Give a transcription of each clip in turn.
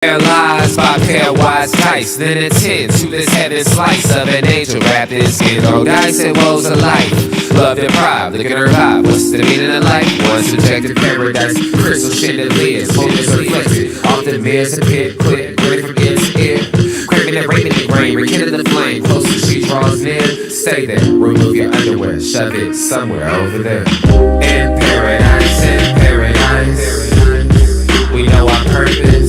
Paralyzed by pairwise dice, then attend to this heaven slice of an angel wrapped in skin. Roll dice and woes of life, love and pride, look at her vibe. What's the meaning of life? One subjective paradise, crystal chandeliers, focus reflected. Often mirrors a pit, quit, ready for gets air. Craving and raping the grain, rekindle the flame. Closer she draws near, stay there. Remove your underwear, shove it somewhere over there. In paradise, we know our purpose.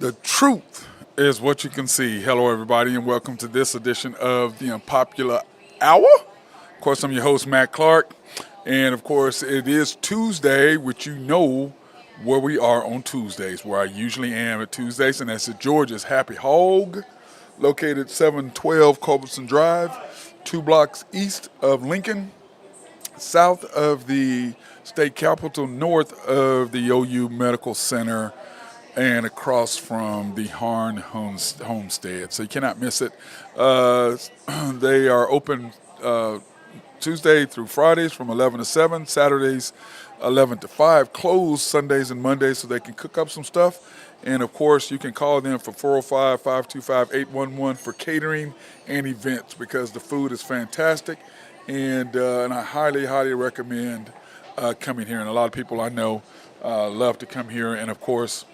The truth is what you can see. Hello, everybody, and welcome to this edition of the Unpopular Hour. Of course, I'm your host, Matt Clark, and of course, it is Tuesday, which you know where we are on Tuesdays, where I usually am at Tuesdays, and that's at Georgia's Happy Hog, located 712 Culbertson Drive, 2 blocks east of Lincoln, south of the state capitol, north of the OU Medical Center, and across from the Harn Homestead. So you cannot miss it. They are open Tuesday through Fridays from 11 to 7, Saturdays 11 to 5, closed Sundays and Mondays so they can cook up some stuff. And, of course, you can call them for 405-525-811 for catering and events because the food is fantastic. And I highly, highly recommend coming here. And a lot of people I know love to come here. And, of course,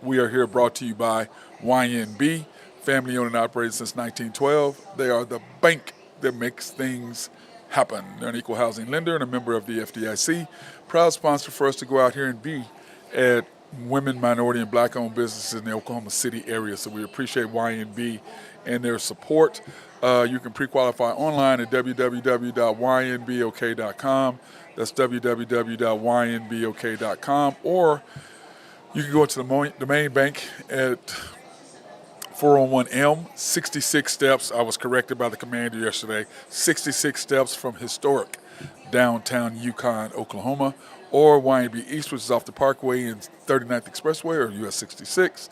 we are here brought to you by YNB, family owned and operated since 1912. They are the bank that makes things happen. They're an equal housing lender and a member of the FDIC. Proud sponsor for us to go out here and be at women, minority, and black-owned businesses in the Oklahoma City area. So we appreciate YNB and their support. You can pre-qualify online at www.ynbok.com. That's www.ynbok.com. Or you can go to the main bank at 401 Elm, 66 steps. I was corrected by the commander yesterday. 66 steps from historic downtown Yukon, Oklahoma, or YNB East, which is off the Parkway and 39th Expressway, or US 66.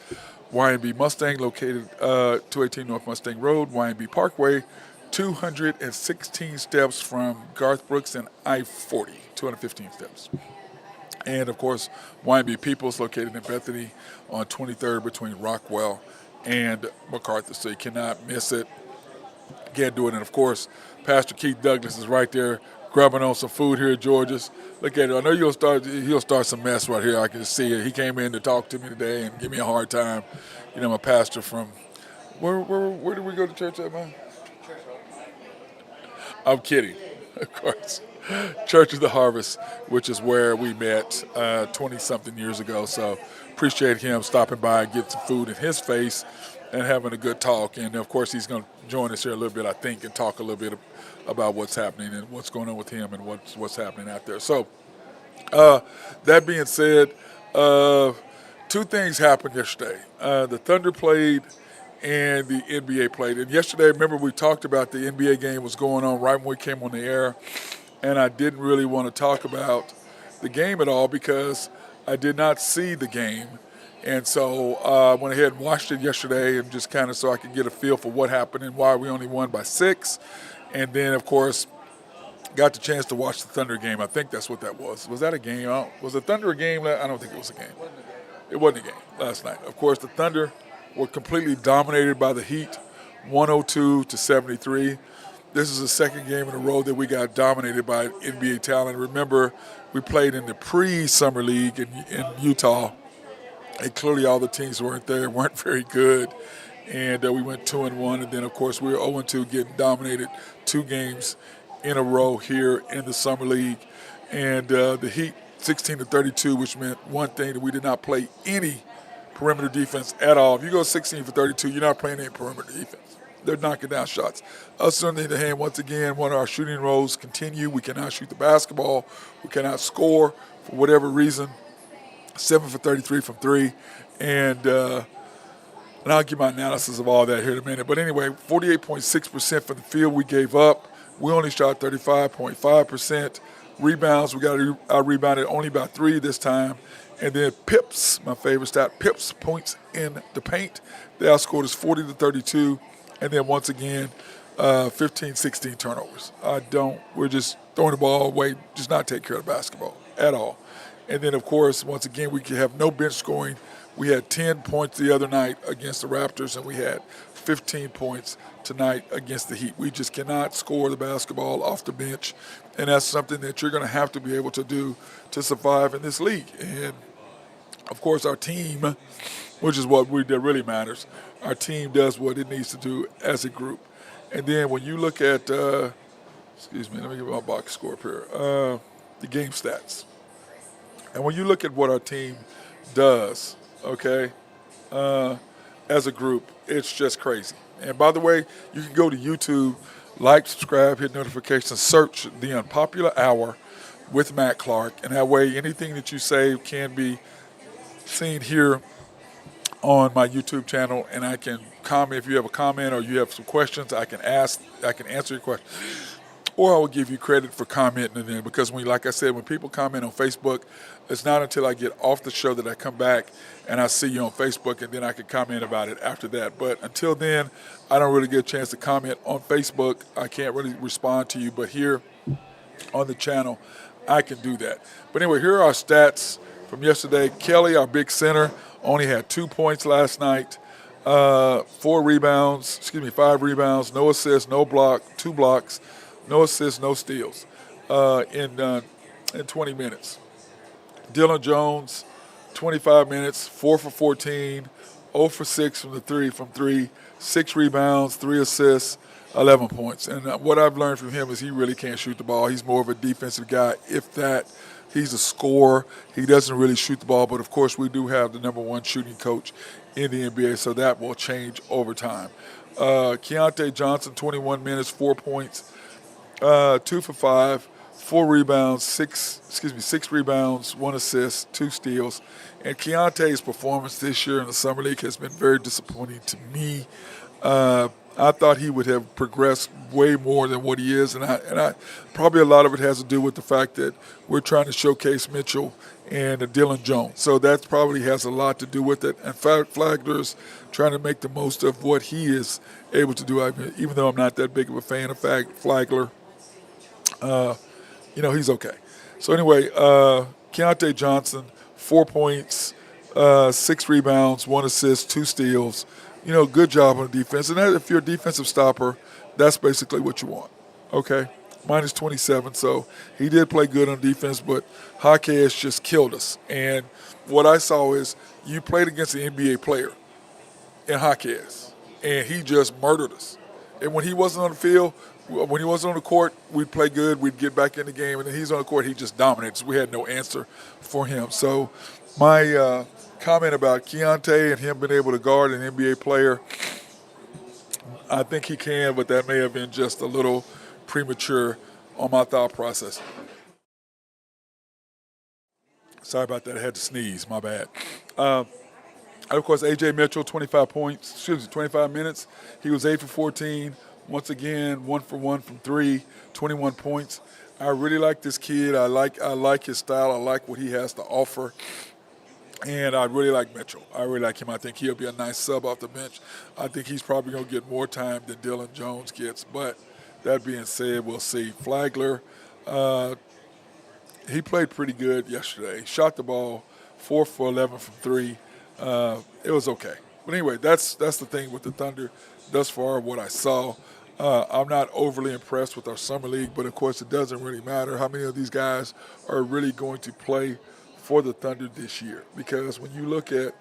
YNB Mustang, located 218 North Mustang Road, YNB Parkway, 216 steps from Garth Brooks and I-40, 215 steps. And, of course, YNB Peoples, located in Bethany on 23rd between Rockwell and MacArthur. So you cannot miss it. Can't do it. And, of course, Pastor Keith Douglas is right there grubbing on some food here at Georgia's. Look at it. I know he'll start some mess right here. I can see it. He came in to talk to me today and give me a hard time. You know, my pastor from where did we go to church at, man? I'm kidding, of course. Church of the Harvest, which is where we met 20-something years ago. So appreciate him stopping by and getting some food in his face and having a good talk. And, of course, he's going to join us here a little bit, I think, and talk a little bit about what's happening and what's going on with him and what's happening out there. So that being said, 2 things happened yesterday. The Thunder played and the NBA played. And yesterday, remember, we talked about the NBA game was going on right when we came on the air. And I didn't really want to talk about the game at all because I did not see the game. And so I went ahead and watched it yesterday and just kind of so I could get a feel for what happened and why we only won by 6. And then, of course, got the chance to watch the Thunder game. I think that's what that was. Was that a game? Was the Thunder a game? I don't think it was a game. It wasn't a game last night. Of course, the Thunder were completely dominated by the Heat, 102-73. This is the second game in a row that we got dominated by NBA talent. Remember, we played in the pre-summer league in Utah, and clearly all the teams weren't very good. And we went 2-1, and then, of course, we were 0-2, getting dominated 2 games in a row here in the summer league. And the Heat, 16-32, which meant one thing, that we did not play any perimeter defense at all. If you go 16 for 32, you're not playing any perimeter defense. They're knocking down shots. Us, on the other hand, once again, one of our shooting roles continue. We cannot shoot the basketball. We cannot score for whatever reason. 7 for 33 from 3. And I'll give my analysis of all that here in a minute. But anyway, 48.6% from the field we gave up. We only shot 35.5%. Rebounds, we got rebounded only by 3 this time. And then pips, my favorite stat, pips, points in the paint. They outscored us 40-32. And then once again, 15, 16 turnovers. We're just throwing the ball away, just not taking care of the basketball at all. And then, of course, once again, we have no bench scoring. We had 10 points the other night against the Raptors, and we had 15 points tonight against the Heat. We just cannot score the basketball off the bench, and that's something that you're going to have to be able to do to survive in this league. And, of course, our team, which is what that really matters, our team does what it needs to do as a group. And then when you look at, excuse me, let me get my box score up here, the game stats. And when you look at what our team does, okay, as a group, it's just crazy. And by the way, you can go to YouTube, like, subscribe, hit notifications, search The Unpopular Hour with Matt Clark, and that way anything that you say can be seen here on my YouTube channel, and I can comment. If you have a comment or you have some questions, I can answer your question. Or I will give you credit for commenting then, because like I said, when people comment on Facebook, it's not until I get off the show that I come back and I see you on Facebook, and then I can comment about it after that. But until then, I don't really get a chance to comment on Facebook. I can't really respond to you, but here on the channel, I can do that. But anyway, here are our stats from yesterday. Kelly, our big center, only had 2 points last night, 5 rebounds, no assists, no block, 2 blocks, no assists, no steals in 20 minutes. Dylan Jones, 25 minutes, 4 for 14, 0 for 6 from three, 6 rebounds, 3 assists, 11 points. And what I've learned from him is he really can't shoot the ball. He's more of a defensive guy, if that. He's a scorer. He doesn't really shoot the ball, but of course we do have the number 1 shooting coach in the NBA, so that will change over time. Keontae Johnson, 21 minutes, 4 points, 2 for 5, 4 rebounds, 6 rebounds, 1 assist, 2 steals. And Keontae's performance this year in the Summer League has been very disappointing to me. I thought he would have progressed way more than what he is, and I probably a lot of it has to do with the fact that we're trying to showcase Mitchell and Dylan Jones. So that probably has a lot to do with it. In fact, Flagler's trying to make the most of what he is able to do. Even though I'm not that big of a fan of Flagler, he's okay. So anyway, Keontae Johnson, 4 points, 6 rebounds, 1 assist, 2 steals. Good job on defense. And if you're a defensive stopper, that's basically what you want, okay? Minus 27, so he did play good on defense, but Jaquez just killed us. And what I saw is you played against an NBA player in Jaquez, and he just murdered us. And when he wasn't on the field, when he wasn't on the court, we'd play good, we'd get back in the game, and then he's on the court, he just dominates. We had no answer for him. So my comment about Keontae and him being able to guard an NBA player, I think he can, but that may have been just a little premature on my thought process. Sorry about that. I had to sneeze. My bad. Of course, A.J. Mitchell, 25 minutes. He was 8 for 14. Once again, 1 for 1 from 3, 21 points. I really like this kid. I like his style. I like what he has to offer. And I really like Mitchell. I really like him. I think he'll be a nice sub off the bench. I think he's probably going to get more time than Dylan Jones gets. But that being said, we'll see. Flagler, he played pretty good yesterday. He shot the ball 4 for 11 from 3. It was okay. But anyway, that's the thing with the Thunder thus far, what I saw. I'm not overly impressed with our Summer League, but of course it doesn't really matter how many of these guys are really going to play for the Thunder this year. Because when you look at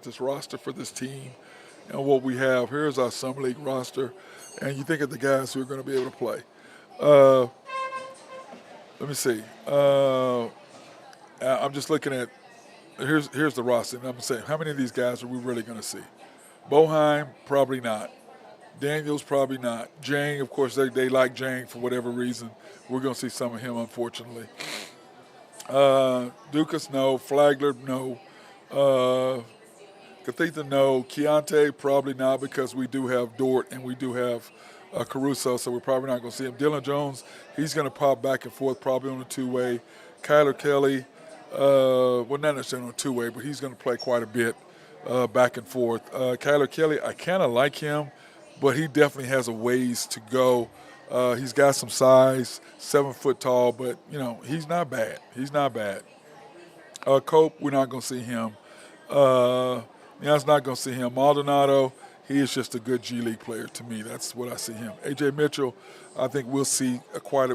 this roster for this team and what we have, here's our Summer League roster, and you think of the guys who are going to be able to play. Let me see. I'm just looking at here's the roster, and I'm saying how many of these guys are we really going to see? Boheim, probably not. Daniels, probably not. Jang, of course, they like Jang for whatever reason. We're going to see some of him, unfortunately. Dukas, no. Flagler, no. Catheta, no. Keontae, probably not, because we do have Dort and we do have Caruso, so we're probably not going to see him. Dylan Jones, he's going to pop back and forth probably on the two-way. Kyler Kelly, well, not necessarily on a two-way, but he's going to play quite a bit back and forth. Kyler Kelly, I kind of like him, but he definitely has a ways to go. He's got some size, 7 foot tall, but, he's not bad. He's not bad. Cope, we're not going to see him. It's not going to see him. Maldonado, he is just a good G League player to me. That's what I see him. AJ Mitchell, I think we'll see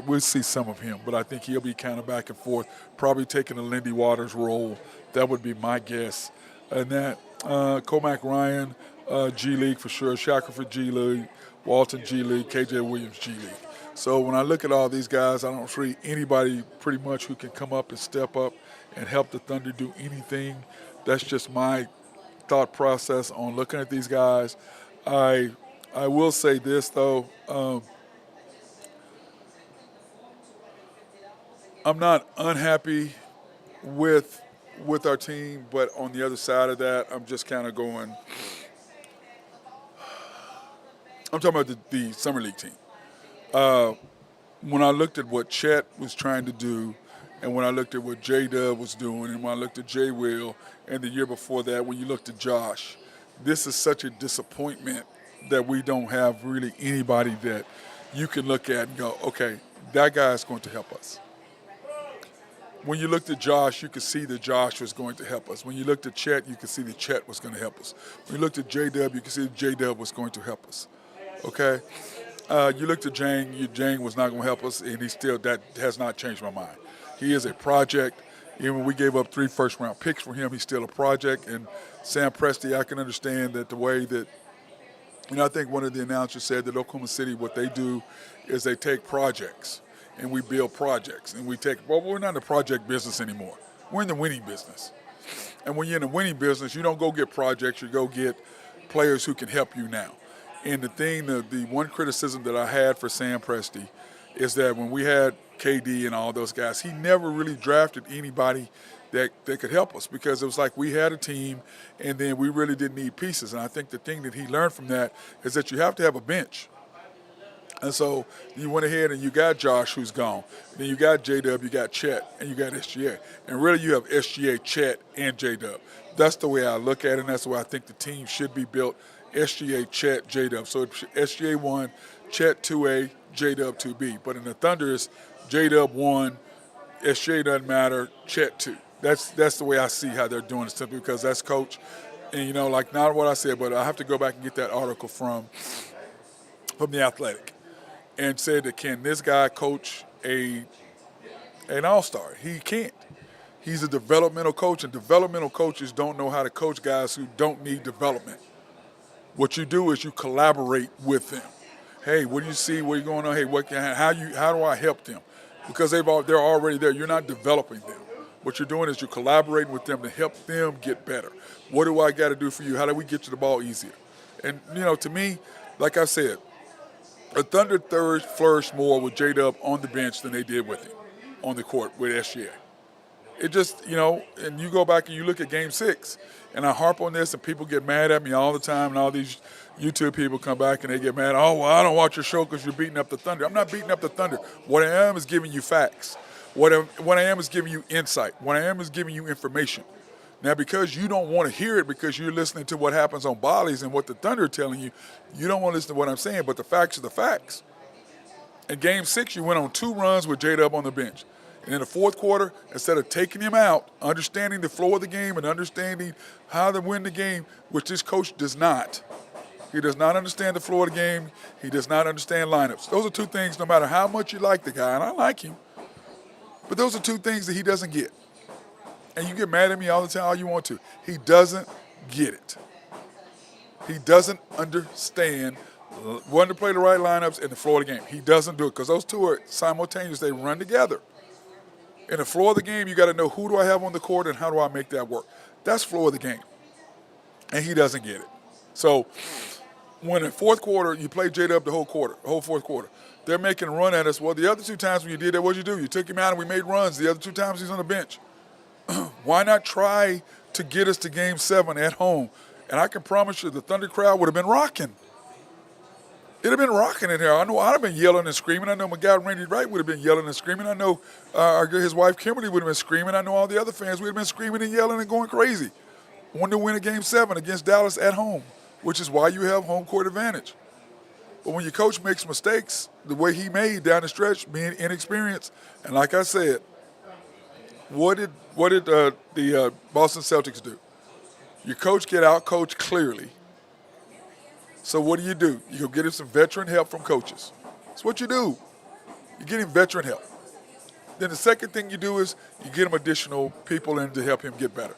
we'll see some of him, but I think he'll be kind of back and forth, probably taking a Lindy Waters role. That would be my guess. And that Comac Ryan, G League for sure. Shackelford G League, Walton G League, KJ Williams G League. So when I look at all these guys, I don't see anybody pretty much who can come up and step up and help the Thunder do anything. That's just my thought process on looking at these guys. I will say this though, I'm not unhappy with our team, but on the other side of that, I'm just kind of going. I'm talking about the summer league team. When I looked at what Chet was trying to do, and when I looked at what J-Dub was doing, and when I looked at J. Will, and the year before that, when you looked at Josh, this is such a disappointment that we don't have really anybody that you can look at and go, okay, that guy is going to help us. When you looked at Josh, you could see that Josh was going to help us. When you looked at Chet, you could see that Chet was going to help us. When you looked at J-Dub, you could see that J-Dub was going to help us. Okay? You looked at Jang, Jang was not going to help us, and that has not changed my mind. He is a project. Even when we gave up 3 first-round picks for him, he's still a project. And Sam Presti, I can understand that the way that, I think one of the announcers said that Oklahoma City, what they do is they take projects and we build projects. And we're not in the project business anymore. We're in the winning business. And when you're in the winning business, you don't go get projects, you go get players who can help you now. And the one criticism that I had for Sam Presti is that when we had KD and all those guys, he never really drafted anybody that could help us, because it was like we had a team and then we really didn't need pieces. And I think the thing that he learned from that is that you have to have a bench. And so you went ahead and you got Josh, who's gone. Then you got J-Dub, you got Chet, and you got SGA. And really you have SGA, Chet, and J-Dub. That's the way I look at it, and that's the way I think the team should be built. SGA, Chet, J-Dub. So SGA 1, Chet 2A, J-Dub 2B. But in the Thunder, it's J-Dub 1, SGA doesn't matter, Chet 2. That's the way I see how they're doing it, simply because that's coach. And, not what I said, but I have to go back and get that article from The Athletic, and said that can this guy coach an all-star? He can't. He's a developmental coach, and developmental coaches don't know how to coach guys who don't need development. What you do is you collaborate with them. Hey, what do you see? What are you going on? Hey, how do I help them? Because they're already there. You're not developing them. What you're doing is you're collaborating with them to help them get better. What do I got to do for you? How do we get you the ball easier? And, to me, like I said, the Thunder flourished more with J-Dub on the bench than they did with him on the court with SGA. It just, and you go back and you look at Game 6, and I harp on this, and people get mad at me all the time, and all these YouTube people come back and they get mad. Oh, well, I don't watch your show because you're beating up the Thunder. I'm not beating up the Thunder. What I am is giving you facts. What I am is giving you insight. What I am is giving you information. Now, because you don't want to hear it because you're listening to what happens on Bollies and what the Thunder are telling you, you don't want to listen to what I'm saying, but the facts are the facts. In Game 6, you went on 2 runs with J-Dub on the bench. And in the fourth quarter, instead of taking him out, understanding the flow of the game and understanding how to win the game, which this coach does not. He does not understand the flow of the game. He does not understand lineups. Those are 2 things, no matter how much you like the guy, and I like him, but those are 2 things that he doesn't get. And you get mad at me all the time, all you want to. He doesn't get it. He doesn't understand when to play the right lineups and the flow of the game. He doesn't do it because those 2 are simultaneous. They run together. In the flow of the game, you got to know who do I have on the court and how do I make that work. That's flow of the game. And he doesn't get it. So when in fourth quarter, you play J-Dub the whole fourth quarter, they're making a run at us. Well, the other 2 times when you did that, what'd you do? You took him out and we made runs. The other 2 times he's on the bench. Why not try to get us to Game 7 at home? And I can promise you the Thunder crowd would have been rocking. It'd have been rocking in here. I know I'd have been yelling and screaming. I know my guy Randy Wright would have been yelling and screaming. I know his wife Kimberly would have been screaming. I know all the other fans would have been screaming and yelling and going crazy. Wanted to win a Game 7 against Dallas at home, which is why you have home court advantage. But when your coach makes mistakes, the way he made down the stretch, being inexperienced, and like I said, what did the Boston Celtics do? Your coach get out coached clearly. So what do? You go get him some veteran help from coaches. That's what you do. You get him veteran help. Then the second thing you do is you get him additional people in to help him get better.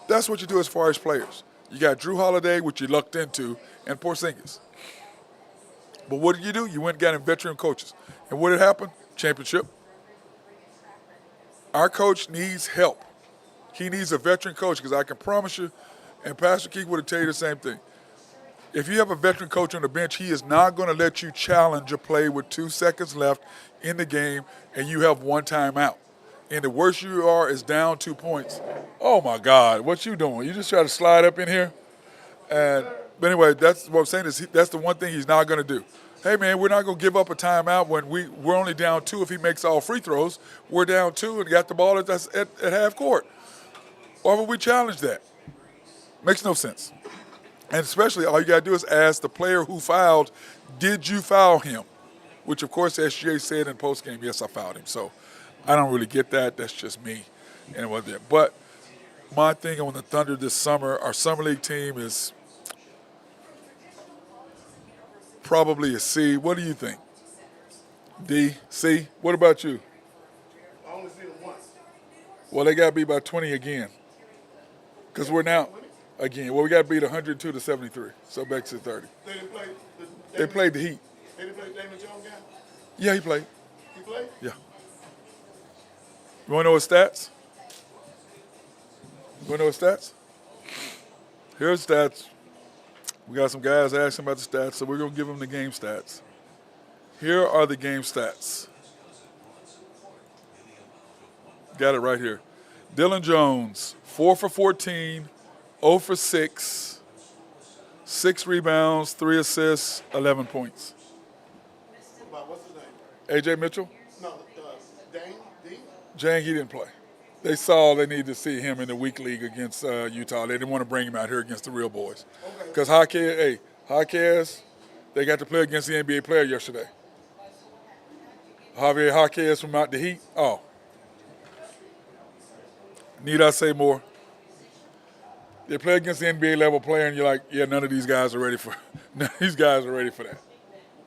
That's what you do as far as players. You got Drew Holiday, which you lucked into, and Porzingis. But what did you do? You went and got him veteran coaches. And what did happen? Championship. Our coach needs help. He needs a veteran coach because I can promise you, and Pastor Keith would have tell you the same thing. If you have a veteran coach on the bench, he is not going to let you challenge a play with 2 seconds left in the game and you have one timeout. And the worst you are is down 2 points. Oh, my God, what you doing? You just try to slide up in here? But anyway, that's what I'm saying is that's the one thing he's not going to do. Hey, man, we're not going to give up a timeout when we're only down 2 if he makes all free throws. We're down 2 and got the ball at half court. Why would we challenge that? Makes no sense. And especially all you got to do is ask the player who fouled, did you foul him? Which, of course, SGA said in postgame, yes, I fouled him. So I don't really get that. That's just me. And what there. But my thing on the Thunder this summer, our summer league team is probably a C. What do you think? D, C? What about you? I only seen it once. Well, they got to be by 20 again. Because we're now, again, well, we got to beat 102 to 73. So back to 30. They played the Heat. They didn't play Damon Jones guy? Yeah, he played. He played? Yeah. You want to know his stats? You want to know his stats? Here's stats. We got some guys asking about the stats, so we're going to give them the game stats. Here are the game stats. Got it right here. Dylan Jones, 4 for 14, 0 for 6, 6 rebounds, 3 assists, 11 points. What's his name? AJ Mitchell? No, Dane? Jang, he didn't play. They saw they needed to see him in the week league against Utah. They didn't want to bring him out here against the real boys. Because Jaquez, they got to play against the NBA player yesterday. Javier Jaquez from out the Heat. Oh. Need I say more? They play against the NBA level player, and you're like, yeah, none of these guys are ready for that.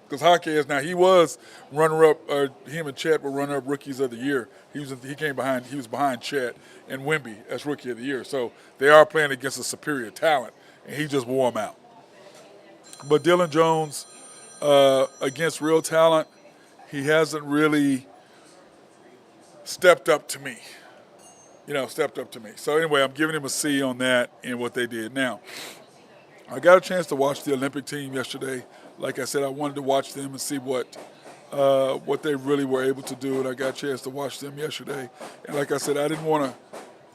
Because Jaquez, now he was runner-up. Him and Chet were runner-up rookies of the year. He was behind Chet and Wemby as rookie of the year. So they are playing against a superior talent, and he just wore them out. But Dylan Jones, against real talent, he hasn't really stepped up to me. So anyway, I'm giving him a C on that and what they did. Now, I got a chance to watch the Olympic team yesterday. Like I said, I wanted to watch them and see what they really were able to do, and I got a chance to watch them yesterday. And like I said, I didn't want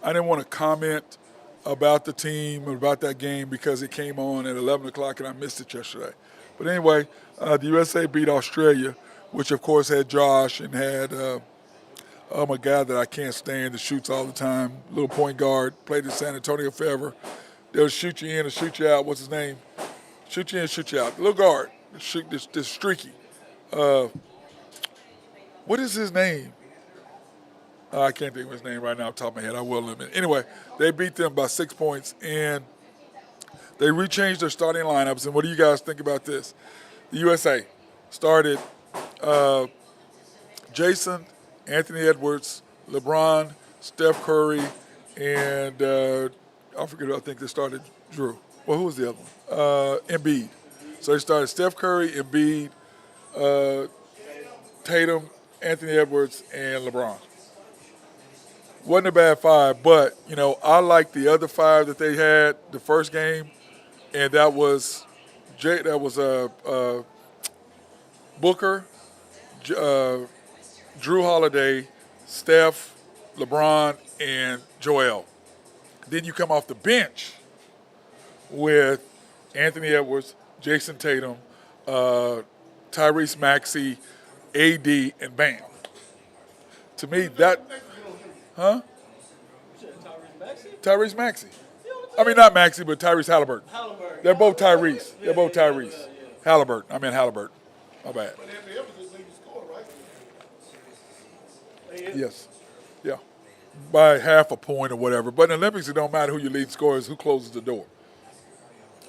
to comment about the team or about that game because it came on at 11 o'clock and I missed it yesterday. But anyway, the USA beat Australia, which of course had Josh and had my guy that I can't stand that shoots all the time, little point guard, played in San Antonio forever. They'll shoot you in and shoot you out. What's his name? Shoot you in, shoot you out. The little guard, this streaky. What is his name? I can't think of his name right now off the top of my head. I will in a minute. Anyway, they beat them by 6 points, and they rechanged their starting lineups. And what do you guys think about this? The USA started Jason, Anthony Edwards, LeBron, Steph Curry, and I think they started Drew. Well, who was the other one? Embiid. So they started Steph Curry, Embiid, Tatum, Anthony Edwards, and LeBron. Wasn't a bad five, but, I like the other five that they had the first game, and that was Booker, Drew Holiday, Steph, LeBron, and Joel. Then you come off the bench with Anthony Edwards, Jason Tatum, Tyrese Maxey, AD, and Bam. To me, that Tyrese Maxey. I mean, not Maxey, but Tyrese Halliburton. They're both Tyrese. They're both Tyrese. Halliburton. I mean Halliburton. My bad. But Anthony Edwards is leading scorer, right? Yes. Yeah. By half a point or whatever. But in the Olympics, it don't matter who your leading scorer is, who closes the door.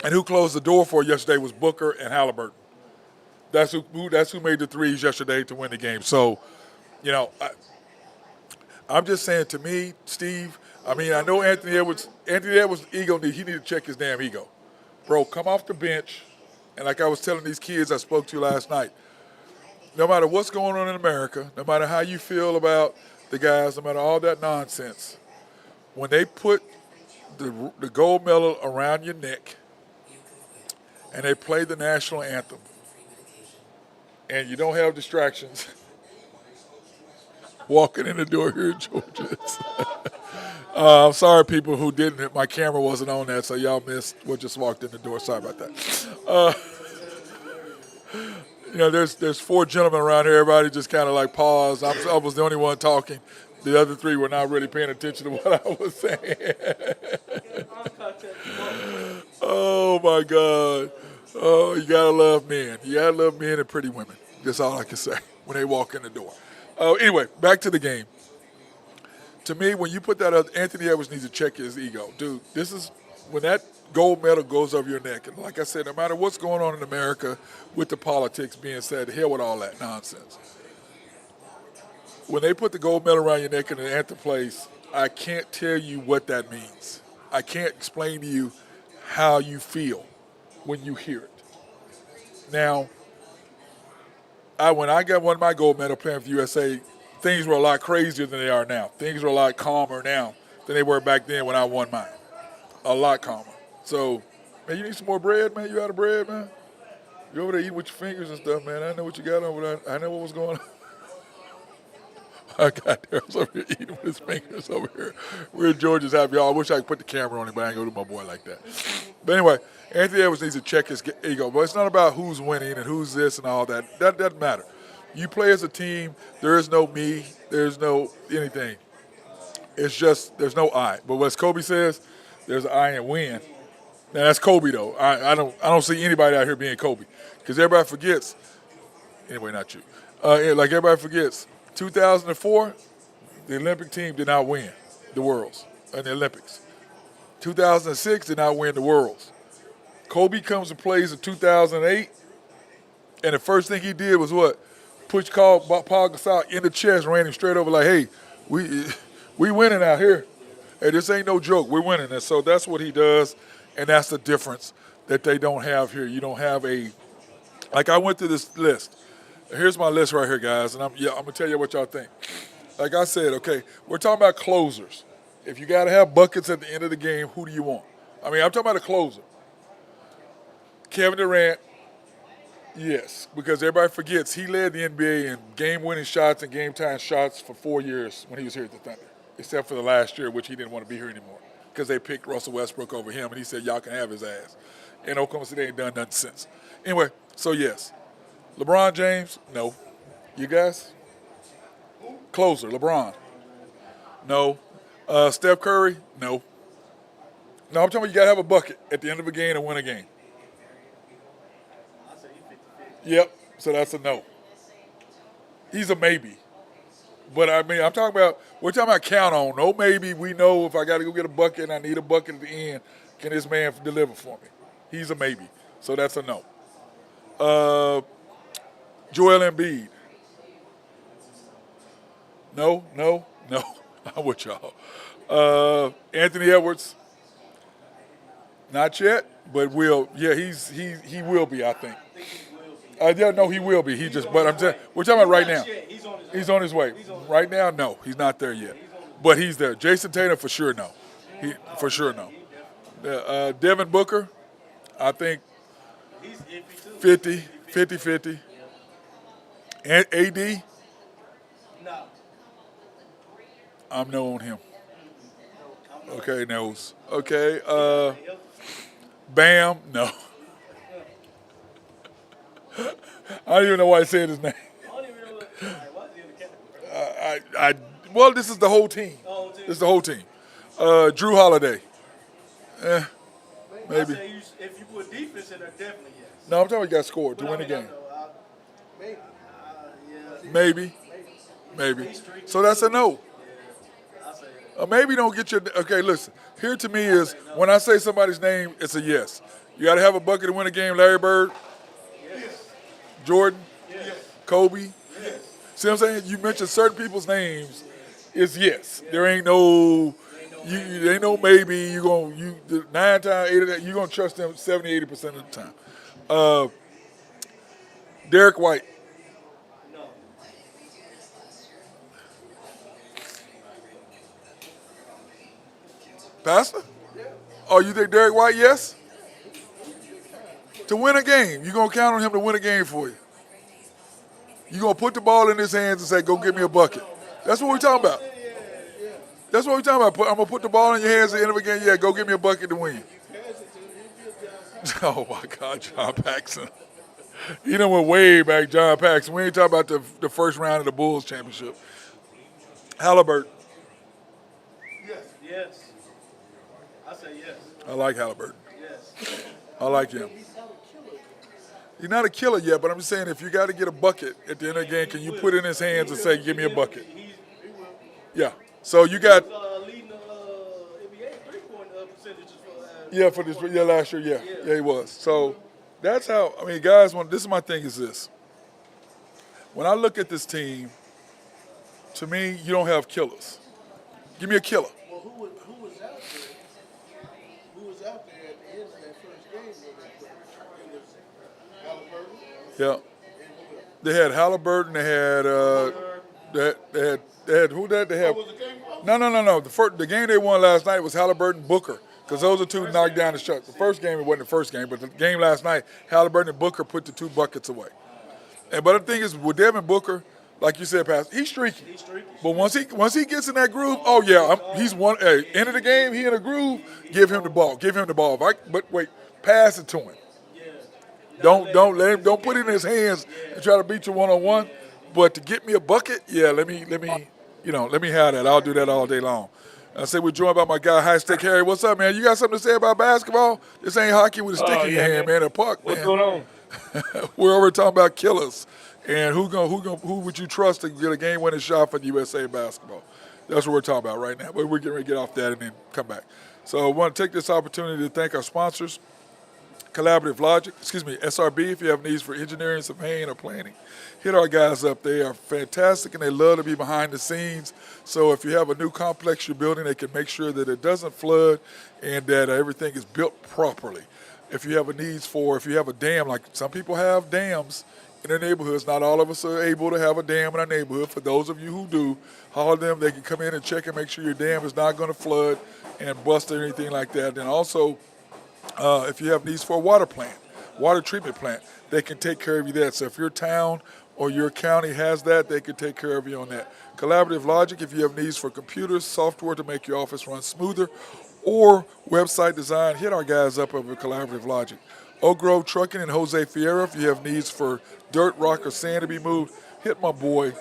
And who closed the door for yesterday was Booker and Halliburton. That's who made the threes yesterday to win the game. So, you know, I'm just saying, to me, Steve, I mean, I know Anthony Edwards' ego, he need to check his damn ego. Bro, come off the bench. And like I was telling these kids I spoke to last night, no matter what's going on in America, no matter how you feel about the guys, no matter all that nonsense, when they put the gold medal around your neck and they play the national anthem and you don't have distractions, walking in the door here at Georgia's. I'm sorry, people who didn't. My camera wasn't on that, so y'all missed what just walked in the door. Sorry about that. You know, there's four gentlemen around here. Everybody just kind of like paused. I was the only one talking. The other three were not really paying attention to what I was saying. Oh, my God. Oh, you got to love men. You got to love men and pretty women. That's all I can say when they walk in the door. Anyway, back to the game. To me, when you put that up, Anthony Edwards needs to check his ego. Dude, this is when that gold medal goes over your neck. And like I said, no matter what's going on in America with the politics being said, hell with all that nonsense. When they put the gold medal around your neck and the anthem plays, I can't tell you what that means. I can't explain to you how you feel when you hear it. Now, when I got one of my gold medal playing for USA, things were a lot crazier than they are now. Things are a lot calmer now than they were back then when I won mine. A lot calmer. So, man, you need some more bread, man? You out of bread, man? You over there eating with your fingers and stuff, man. I know what you got over there. I know what was going on. I got there. I was over here eating with his fingers over here. We're in Georgia's Happy Hog. I wish I could put the camera on him, but I ain't going to do my boy like that. But anyway, Anthony Edwards needs to check his ego. But it's not about who's winning and who's this and all that. That doesn't matter. You play as a team. There is no me. There's no anything. It's just there's no I. But what Kobe says, there's an I and win. Now that's Kobe though. I don't see anybody out here being Kobe because everybody forgets. Anyway, not you. Like everybody forgets. 2004, the Olympic team did not win the Worlds and the Olympics. 2006 did not win the Worlds. Kobe comes and plays in 2008, and the first thing he did was what? Push Paul Gasol in the chest, ran him straight over like, hey, we winning out here. Hey, this ain't no joke. We're winning. And so that's what he does, and that's the difference that they don't have here. You don't have like I went through this list. Here's my list right here, guys, and I'm going to tell you what y'all think. Like I said, okay, we're talking about closers. If you got to have buckets at the end of the game, who do you want? I mean, I'm talking about a closer. Kevin Durant, yes, because everybody forgets he led the NBA in game-winning shots and game-time shots for 4 years when he was here at the Thunder, except for the last year, which he didn't want to be here anymore because they picked Russell Westbrook over him, and he said, y'all can have his ass. And Oklahoma City ain't done nothing since. Anyway, so yes. LeBron James, no. You guys? Closer, LeBron. No. Steph Curry, no. No, I'm talking about you got to have a bucket at the end of a game and win a game. Yep, so that's a no. He's a maybe. But, I mean, we're talking about count on. No maybe, we know if I got to go get a bucket and I need a bucket at the end, can this man deliver for me? He's a maybe, so that's a no. Joel Embiid. No. I'm with y'all. Anthony Edwards. Not yet, but will. Yeah, he will be, I think. No, he will be. But we're talking about right now. He's on his way. Right now, no, he's not there yet. But he's there. Jason Tatum, for sure, no. For sure, no. Devin Booker, I think 50-50. AD? No. I'm no on him. Okay, no's. Okay, Bam? No. I don't even know why I said his name. I don't even know why is he in the category? Well, this is the whole team. Oh, team. This is the whole team. Drew Holiday. I Maybe. say if you put defense in there, definitely yes. No, I'm talking about he got scored to But win the game. Maybe. Yeah. Maybe. Maybe. So that's a no. I say Maybe don't get your. Okay, listen. Here to me is when I say somebody's name, it's a yes. You got to have a bucket to win a game. Larry Bird, Jordan, Kobe. See what I'm saying? You mentioned certain people's names. It's yes. There ain't no. There ain't no maybe. You gonna 9 times 8 of that. You gonna trust them 70-80% of the time. Derek White. no. Pastor? Oh, you think Derek White, yes? To win a game. You're going to count on him to win a game for you. You're going to put the ball in his hands and say, go get me a bucket. That's what we're talking about. That's what we're talking about. I'm going to put the ball in your hands at the end of the game. Yeah, go get me a bucket to win. Oh, my God, John Paxson. You know, went way back, John Paxson. We ain't talking about the first round of the Bulls championship. Halliburton. Yes. I say yes. I like Halliburton. Yes. I like him. He's not a killer yet, but I'm just saying if you got to get a bucket at the end of the game, can you put it in his hands and say, give me a bucket? Yeah. So you got, Leading the NBA three-point percentages for for this, last year, yeah, he was. So that's how, I mean, guys, this is my thing is this. When I look at this team, to me, you don't have killers. Give me a killer. Well, who was out there? Who was out there at the end of that first game? It was Halliburton. Yeah. They had Halliburton. They had they had who that they had. Was the game close? No. The game they won last night was Halliburton Booker because those are two knocked down the shot. The first game it wasn't the first game, but the game last night Halliburton and Booker put the 2 buckets away. But the thing is with Devin Booker, like you said, Pastor, he's streaky. But once he gets in that groove, oh yeah, he's one. Hey, end of the game, he in a groove. Give him the ball. But wait, pass it to him. Don't let him. Don't put it in his hands and try to beat you 1-on-1. But to get me a bucket, yeah, let me have that. I'll do that all day long. I say we're joined by my guy, High Stick Harry. What's up, man? You got something to say about basketball? This ain't hockey with a stick in your hand, man. A puck, man. What's going on? We're over talking about killers. And who would you trust to get a game-winning shot for the USA basketball? That's what we're talking about right now. But we're getting ready to get off that and then come back. So I want to take this opportunity to thank our sponsors, SRB, if you have needs for engineering, surveying, or planning. Hit our guys up. They are fantastic, and they love to be behind the scenes. So if you have a new complex you're building, they can make sure that it doesn't flood and that everything is built properly. If you have if you have a dam, like some people have dams in their neighborhoods, not all of us are able to have a dam in our neighborhood. For those of you who do, holler at them. They can come in and check and make sure your dam is not going to flood and bust or anything like that. And also, if you have needs for a water treatment plant, they can take care of you that. So if your town or your county has that, they can take care of you on that. Collaborative Logic, if you have needs for computers, software to make your office run smoother, or website design, hit our guys up over Collaborative Logic. Oak Grove Trucking and Jose Fierro, if you have needs for dirt, rock, or sand to be moved, hit my boy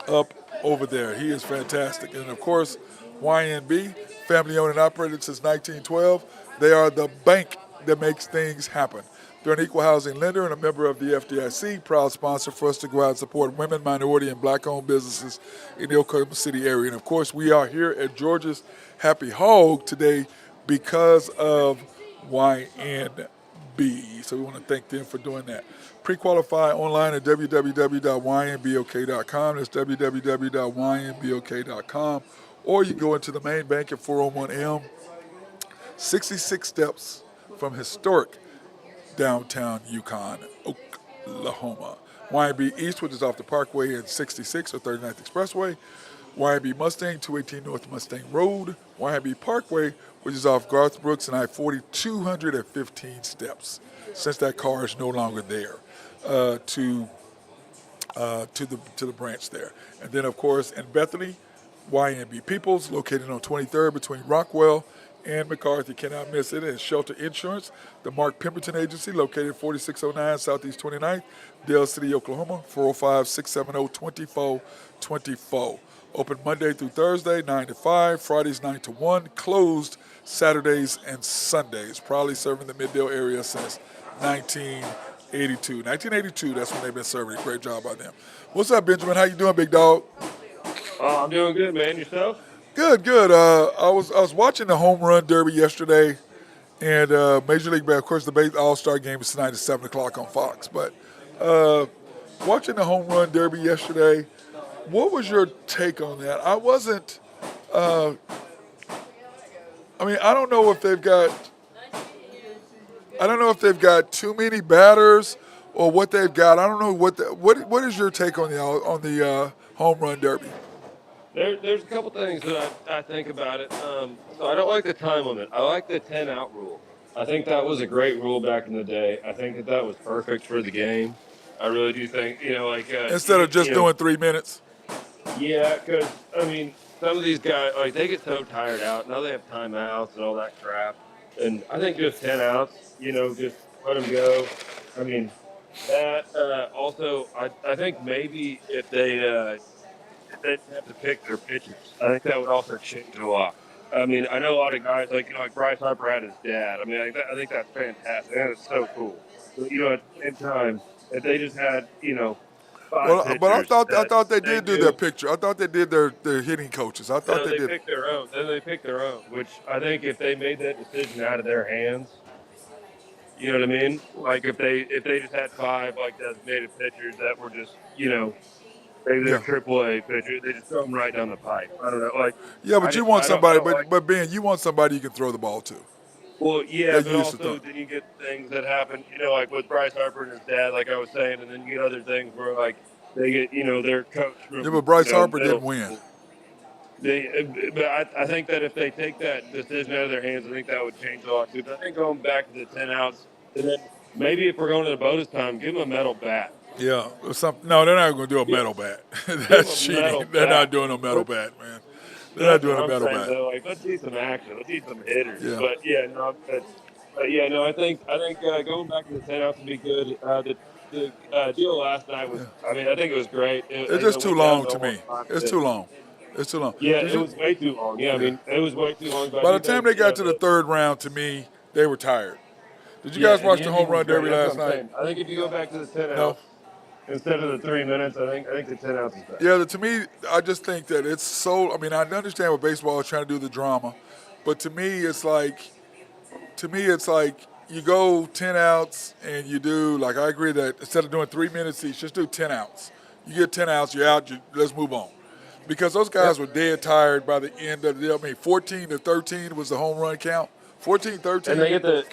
up over there. He is fantastic. And, of course, YNB, family owned and operated since 1912. They are the bank that makes things happen. They're an equal housing lender and a member of the FDIC, proud sponsor for us to go out and support women, minority, and black-owned businesses in the Oklahoma City area. And, of course, we are here at Georgia's Happy Hog today because of YNB. So we want to thank them for doing that. Pre-qualify online at www.ynbok.com. That's www.ynbok.com. Or you go into the main bank at 401 Elm, 66 steps from historic downtown Yukon, Oklahoma. YNB East, which is off the Parkway and 66 or 39th Expressway. YNB Mustang, 218 North Mustang Road. YNB Parkway, which is off Garth Brooks and I-40, 215 steps, since that car is no longer there, to the branch there. And then, of course, in Bethany, YNB Peoples, located on 23rd between Rockwell and McCarthy. Cannot miss it. And Shelter Insurance, the Mark Pemberton Agency, located 4609 Southeast 29th, Dale City, Oklahoma, 405-670-2424. Open Monday through Thursday, 9 to 5, Fridays 9 to 1, closed Saturdays and Sundays. Proudly serving the Middale area since 1982. 1982, that's when they've been serving. Great job by them. What's up, Benjamin? How you doing, big dog? I'm doing good, man. Yourself? Good, good. I was watching the home run derby yesterday, and Major League, of course, the All-Star game is tonight at 7 o'clock on Fox. But watching the home run derby yesterday, what was your take on that? I wasn't. I mean, I don't know if they've got. I don't know if they've got too many batters or what they've got. I don't know what is your take on the home run derby? There's a couple things that I think about it. So I don't like the time limit. I like the 10-out rule. I think that was a great rule back in the day. I think that was perfect for the game. I really do think, Instead of just doing 3 minutes. Yeah, because, I mean, some of these guys, like, they get so tired out. Now they have timeouts and all that crap. And I think just 10 outs, just let them go. I mean, that also, I think maybe if they didn't have to pick their pitchers, I think that would also change a lot. I mean, I know a lot of guys, like Bryce Harper had his dad. I mean, I think that's fantastic. That is so cool. But, at the same time, if they just had, five But I pitchers thought they did do their picture. I thought they did their hitting coaches. I thought no, they did. Picked their own. Then they picked their own, which I think if they made that decision out of their hands, you know what I mean? Like if they just had five like designated pitchers that were just maybe they're AAA pitchers, they just throw them right down the pipe. I don't know, like you want somebody, but Ben, you want somebody you can throw the ball to. Well, yeah, but also then you get things that happen, like with Bryce Harper and his dad, like I was saying, and then you get other things where like they get their coach. From, yeah, but Bryce Harper didn't win. But I think that if they take that decision out of their hands, I think that would change a lot too. But I think going back to the 10 outs, and then maybe if we're going to the bonus time, give them a metal bat. Yeah, no, they're not going to do a metal bat. That's cheating. They're not doing a metal bat, man. They're not doing a metal bat. Though, like, let's see some action. Let's see some hitters. Yeah. But I think going back to the 10 outs would be good. The deal last night was, I think it was great. It's just too long to me. It's too long. It's too long. Yeah, it was way too long. Yeah, it was way too long. By the time they got to the third round, to me, they were tired. Did you guys watch the home run derby last night? I think if you go back to the 10 outs, instead of the 3 minutes, I think the 10 outs is better. Yeah, to me, I just think that it's so. I mean, I understand what baseball is trying to do the drama, but to me, it's like you go 10 outs and you do like I agree that instead of doing 3 minutes each, just do 10 outs. You get 10 outs, you're out. Let's move on, because those guys were dead tired by the end of the day. I mean, 14 to 13 was the home run count. 14-13. And they get the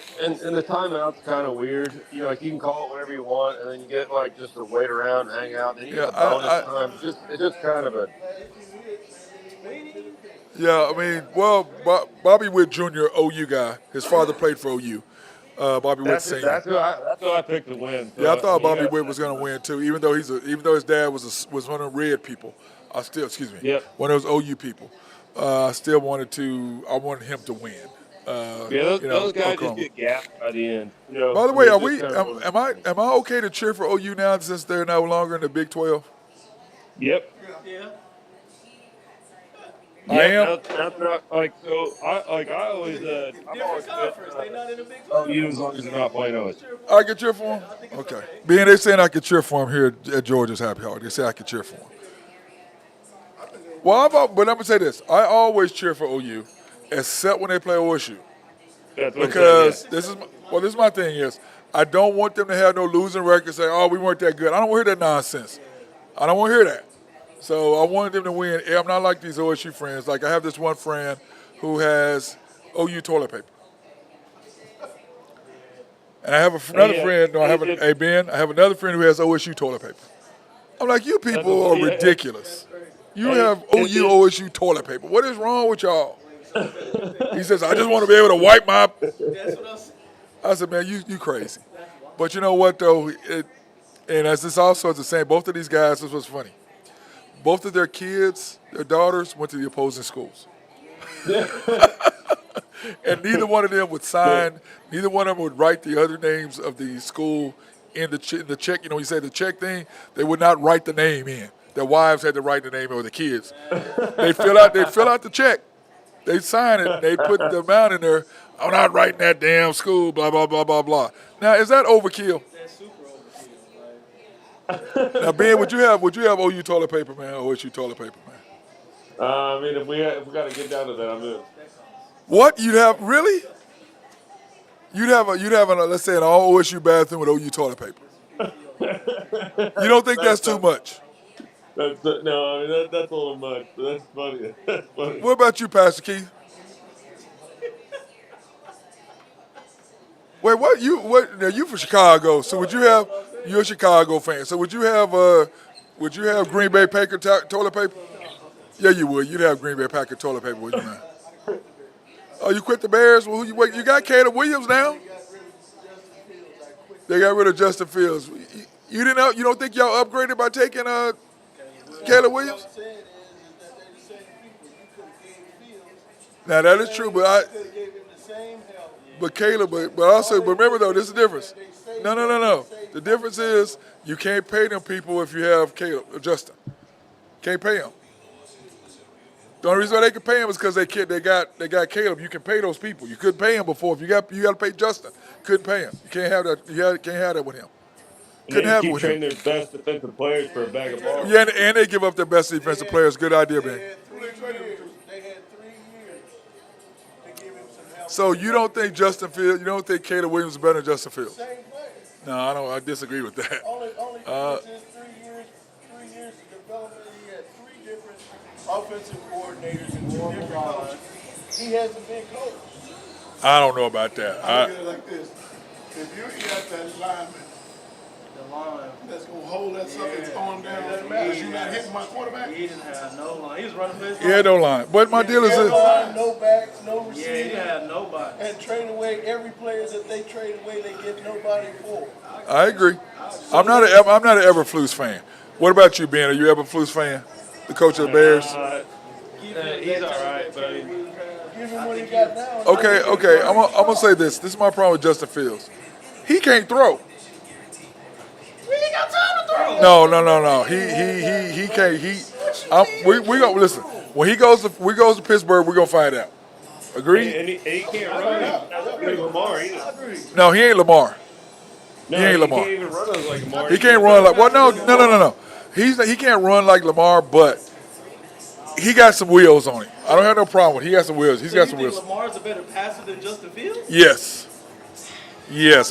timeout's kind of weird. Like you can call it whatever you want, and then you get like just to wait around, and hang out, and then you get the bonus time. It's just kind of a. Yeah, I mean, well, Bobby Witt Jr., OU guy. His father played for OU. Bobby Witt Sr. That's who I picked to win. So, yeah, I thought Bobby Witt was going to win too, even though his dad was one of the red people. One of those OU people. I wanted him to win. Those guys just get gapped by the end. By the way, am I okay to cheer for OU now since they're no longer in the Big 12? Yep. Yeah. I am. I always. Different conference. They not in a big OU as long as they're not playing OSU. I can cheer for him. Okay. Being they saying I can cheer for him here at Georgia's Happy Hog. They say I can cheer for him. Well, but I'm gonna say this: I always cheer for OU, except when they play OSU. Because this is my thing is I don't want them to have no losing record. Say, oh, we weren't that good. I don't want to hear that nonsense. I don't want to hear that. So I wanted them to win. I'm not like these OSU friends. Like I have this one friend who has OU toilet paper. And I have another friend. No, I have Ben. I have another friend who has OSU toilet paper. I'm like, you people are ridiculous. You have OSU toilet paper. What is wrong with y'all? He says, I just want to be able to wipe my. I said, man, you crazy. But you know what though? And as this also is the same, both of these guys, this was funny. Both of their kids, their daughters, went to the opposing schools. And neither one of them would sign. Neither one of them would write the other names of the school in the check. You know, you say the check thing. They would not write the name in. Their wives had to write the name, or the kids. They fill out the check. They sign it. They put the amount in there. I'm not writing that damn school. Blah blah blah blah blah. Now, is that overkill? That's super overkill. Like, Now, Ben, would you have OU toilet paper, man, or OSU toilet paper, man? I mean, if we got to get down to that, I'm in. What you'd have really? You'd have let's say an all OSU bathroom with OU toilet paper. You don't think that's too much? No, I mean that's a little much, but that's funny. That's funny. What about you, Pastor Keith? Wait, what? Now you from Chicago, so would you have? You're a Chicago fan, so would you have Green Bay Packer toilet paper? Yeah, you would. You'd have Green Bay Packer toilet paper, would you not? Oh, you quit the Bears? Well, you got Caleb Williams now. They got rid of Justin Fields. You didn't know? You don't think y'all upgraded by taking Caleb Williams? What I'm saying is that they're the same people. You could have gave Fields. Now that is true, but You could have gave him the same help. but Caleb, but also, but remember though, there's a difference. No. The difference is you can't pay them people if you have Caleb or Justin. Can't pay them. The only reason why they can pay him is because they got Caleb. You can pay those people. You couldn't pay him before. If you got to pay Justin. Couldn't pay him. You can't have that. Can't have that with him. Couldn't have it keep with him. training their best defensive players for a bag of balls. Yeah, and they give up their best defensive players. Good idea, man. They had 3 years. They had 3 years to give him some help. So you don't think Justin Fields? You don't think Caleb Williams is better than Justin Fields? Same player. No, I don't. I disagree with that. Only difference is 3 years of development. He had 3 different offensive coordinators and 2 different coaches. He hasn't been coached. I don't know about that. I look at it like this. If you got that lineman the line. that's going to hold that sucker and throw him down, Doesn't matter. because you're not hitting my quarterback. He didn't have no line. He was running for his He had no line. But my deal is No this. line, no backs, no Yeah, he receivers. didn't have nobody. And trade away every player that they trade away, they get nobody for. I agree. I'm not an Eberflus fan. What about you, Ben? Are you an Eberflus fan? The coach of the Bears? He's all right, but I mean, Give him what he got now. Okay. I'm gonna say this. This is my problem with Justin Fields. He can't throw. He ain't got time to throw. No. He can't. We gonna listen. When we goes to Pittsburgh, we're gonna find out. Agreed? and he can't run. He's Lamar either. No, he ain't Lamar. No, He ain't Lamar. can't even run us like Lamar. He can't run like no. He can't run like Lamar, but he got some wheels on him. I don't have no problem with it. He got some wheels. He's got some wheels. Lamar's a better passer than Justin Fields? Yes,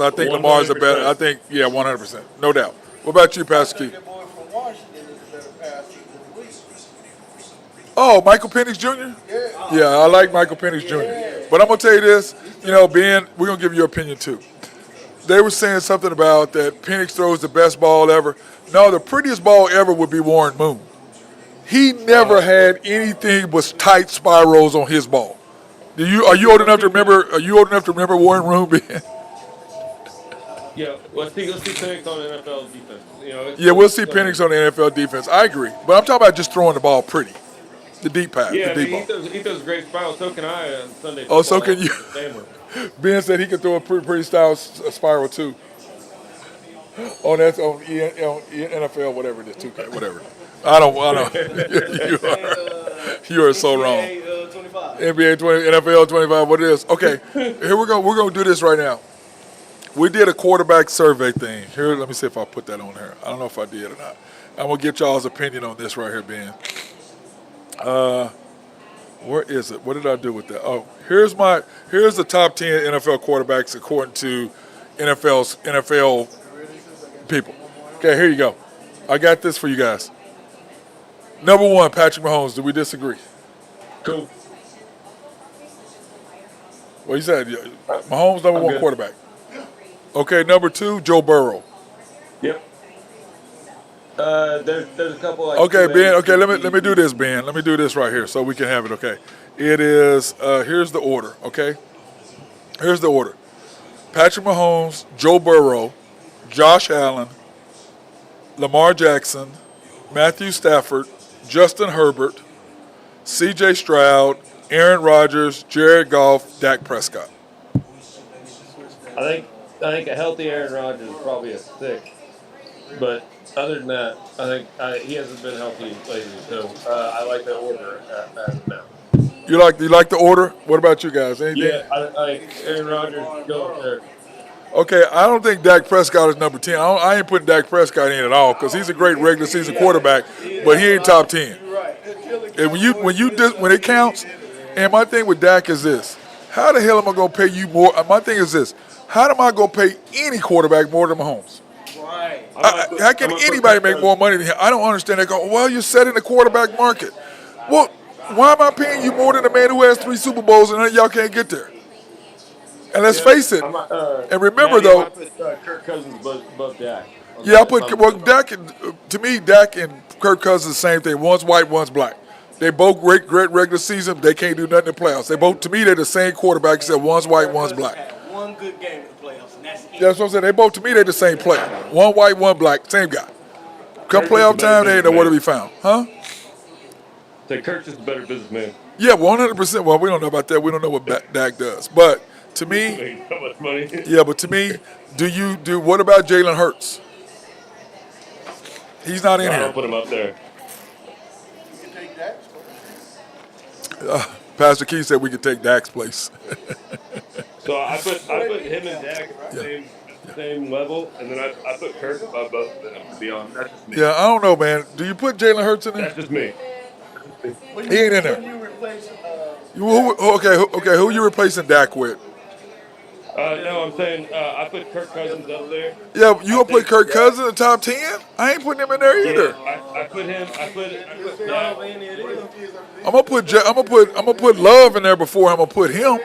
I think Lamar's a better. 100%. I think 100%, no doubt. What about you, Pastor Keith? That boy from Washington is a better passer than Williams. Oh, Michael Penix Jr. Yeah, I like Michael Penix Jr. But I'm gonna tell you this. Ben, we're gonna give you your opinion too. They were saying something about that Penix throws the best ball ever. No, the prettiest ball ever would be Warren Moon. He never had anything but tight spirals on his ball. Are you old enough to remember? Are you old enough to remember Warren Moon being? Yeah, let's see Penix on NFL defense. Yeah, we'll see Penix on the NFL defense. I agree, but I'm talking about just throwing the ball pretty, the deep pass, Yeah, the deep ball. he throws great spiral. So can I on Sunday. Oh, so can you? Same way. Ben said he can throw a pretty style spiral too. On NFL, whatever it is, 2K, whatever. I don't. You are so wrong. NBA 25. NBA 20, NFL 25, what it is. Okay, here we go. We're going to do this right now. We did a quarterback survey thing. Here, let me see if I put that on here. I don't know if I did or not. I'm going to get y'all's opinion on this right here, Ben. Where is it? What did I do with that? Oh, here's the top 10 NFL quarterbacks according to NFL people. Okay, here you go. I got this for you guys. Number 1, Patrick Mahomes. Do we disagree? Cool. Well, you said Mahomes number 1 good. quarterback. Okay, number 2, Joe Burrow. Yep. There's a couple. Like Okay, Ben. Okay, let me do this, Ben. Let me do this right here so we can have it. Okay, it is. Here's the order. Okay, here's the order: Patrick Mahomes, Joe Burrow, Josh Allen, Lamar Jackson, Matthew Stafford, Justin Herbert, C.J. Stroud, Aaron Rodgers, Jared Goff, Dak Prescott. I think a healthy Aaron Rodgers is probably a 6. But other than that, I think he hasn't been healthy lately. So I like that order as of now. You like the order? What about you guys? Anything? Yeah, I Aaron Rodgers go up there. Okay, I don't think Dak Prescott is number 10. I ain't putting Dak Prescott in at all because he's a great regular season quarterback, but he ain't top 10. And when it counts, and my thing with Dak is this: how the hell am I gonna pay you more? My thing is this: how am I gonna pay any quarterback more than Mahomes? Right. How can anybody make more money than him? I don't understand. They go, well, you're setting the quarterback market. Well, why am I paying you more than the man who has 3 Super Bowls and none of y'all can't get there? And let's face it. And remember, though. I put Kirk Cousins above Dak. Yeah, I put Dak. To me, Dak and Kirk Cousins the same thing. One's white, one's black. They both great regular season. They can't do nothing in the playoffs. They both, to me, they're the same quarterback except one's white, one's black. One good game in the playoffs, and that's it. That's what I'm saying. They both, to me, they're the same player. One white, one black, same guy. Come playoff time, they ain't nowhere to be found, huh? Say Kirk's just a better businessman. Yeah, 100%. Well, we don't know about that. We don't know what Dak does. But to me, Makes so much money. yeah. But to me, what about Jalen Hurts? He's not in I here. don't put him up there. You can take that. Pastor Keith said we could take Dak's place. So I put him and Dak at the same level, and then I put Kirk above both of them. To be honest, that's just me. Yeah, I don't know, man. Do you put Jalen Hurts in there? That's just me. He ain't in there. When you replace, Okay, who you replacing Dak with? No, I'm saying I put Kirk Cousins up there. Yeah, you gonna put Kirk Cousins in the top 10? I ain't putting him in there either. I put him. I put Dak. I'm gonna put Love in there before I'm gonna put him.